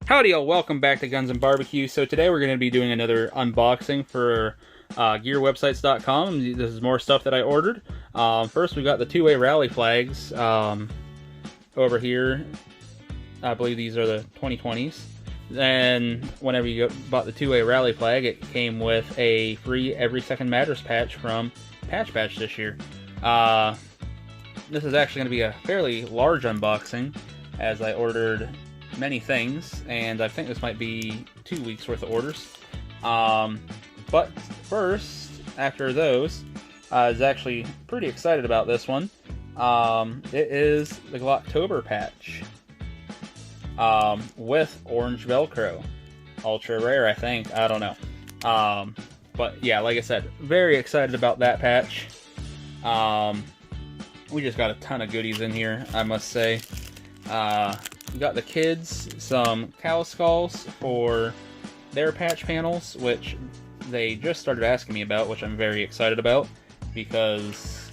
Howdy y'all, welcome back to Guns and Barbecue. So today we're going to be doing another unboxing for gearwebsites.com. This is more stuff that I ordered. First we got the two-way rally flags over here. I believe these are the 2020s. Then whenever you bought the two-way rally flag, it came with a free Every Second Matters patch from Patch this year. This is actually going to be a fairly large unboxing, as I ordered many things, and I think this might be 2 weeks worth of orders. But first, after those, I was actually pretty excited about this one. It is the Glocktober patch with orange Velcro. Ultra rare, I think. I don't know. But yeah, like I said, very excited about that patch. We just got a ton of goodies in here, I must say. We got the kids some cow skulls for their patch panels, which they just started asking me about, which I'm very excited about, because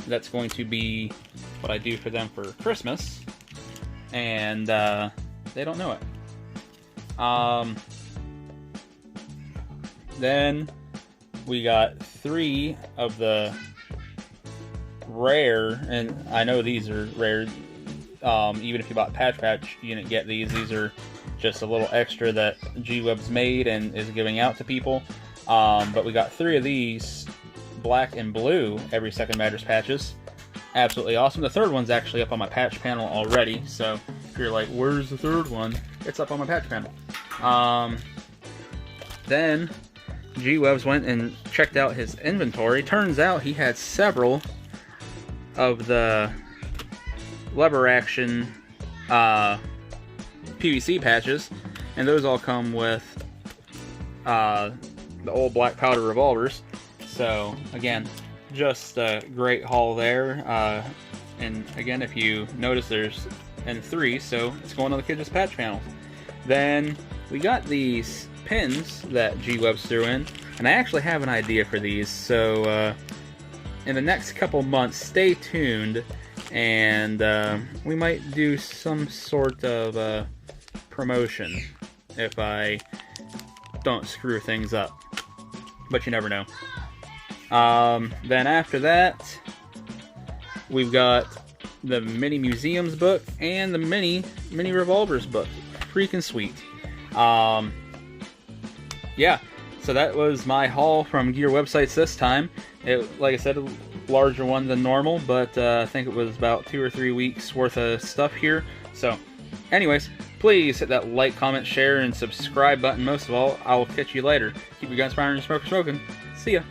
that's going to be what I do for them for Christmas, and they don't know it. Then we got 3 of the rare, and I know these are rare, even if you bought Patch, you didn't get these. These are just a little extra that G-Web's made and is giving out to people. But we got 3 of these black and blue Every Second Matters patches. Absolutely awesome. The third one's actually up on my patch panel already, so if you're like, where's the third one? It's up on my patch panel. Then G-Webs went and checked out his inventory. Turns out he had several of the lever action PVC patches, and those all come with the old black powder revolvers. So again, just a great haul there. And again, if you notice, there's in 3, so it's going on the kids' patch panels. Then we got these pins that G-Webs threw in, and I actually have an idea for these. So in the next couple months, stay tuned, and we might do some sort of promotion if I don't screw things up, but you never know. Then after that, we've got the Mini Museums book and the Mini Revolvers book. Freaking sweet. Yeah, so that was my haul from Gear Websites this time. It, like I said, a larger one than normal, but I think it was about 2 or 3 weeks worth of stuff here. So, anyways, please hit that like, comment, share, and subscribe button. Most of all, I will catch you later. Keep your guns firing and smoking. See ya.